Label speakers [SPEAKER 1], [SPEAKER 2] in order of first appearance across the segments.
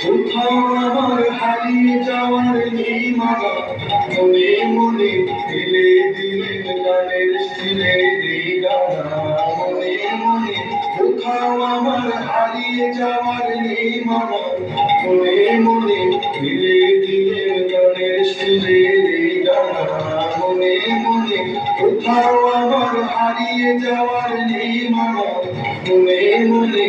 [SPEAKER 1] কোথাও আমার হারিয়ে যাওয়ার নেই মানা, মনে মনে দিলে দিলে গানের সুরে দেই গানা, মনে মনে কোথাও আমার হারিয়ে যাওয়ার নেই মানা, মনে মনে দিলে দিলে গানের সুরে দেই গানা, মনে মনে কোথাও আমার হারিয়ে যাওয়ার নেই মানা, মনে মনে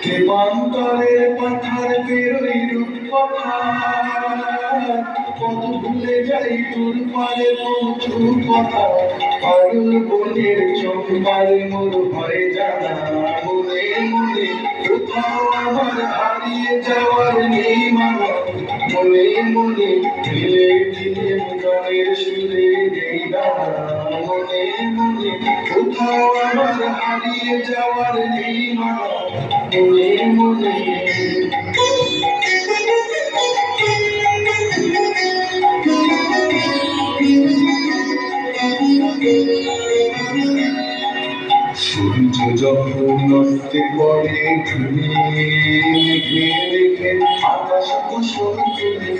[SPEAKER 1] প্রেমান্তরের পাথার বেরোই রূপকথা, কত ভুলে যাই তোর পারে মধু কথা, পাগল বনের চম্পারে মোর ভয়ে জানা, মনে মনে কোথাও আমার হারিয়ে যাওয়ার নেই মানা, মনে মনে দিলে দিলে গানের সুরে দেই গানা, মনে মনে কোথাও আমার হারিয়ে যাওয়ার নেই মানা, মনে মনে সূর্য যখন নস্তে পড়ে মেঘে মেঘে আকাশ কুসুম তুলে,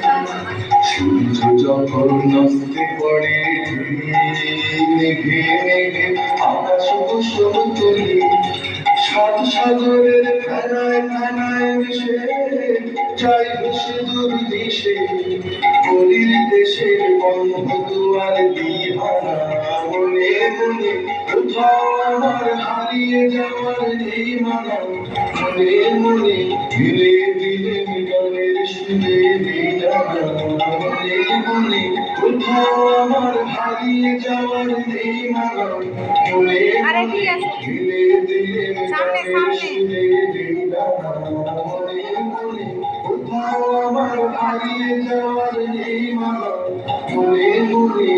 [SPEAKER 1] সূর্য যখন নস্তে পড়ে মেঘে মেঘে আকাশ কুসুম তুলে, সাত সাগরের ফেনায় ফেনায় মিশে যাই সুদূর দেশে, গরির দেশের বন্ধ দুয়ার দিহানা, মনে মনে কোথাও আমার হারিয়ে যাওয়ার নেই মানা, মনে মনে ধীরে ধীরে গানের সুরে দেই গানা, মনে মনে কোথাও আমার হারিয়ে যাওয়ার নেই মানা, মনে মনে ধীরে ধীরে গানের সুরে দেই গানা, মনে মনে কোথাও আমার হারিয়ে যাওয়ার নেই মানা, মনে মনে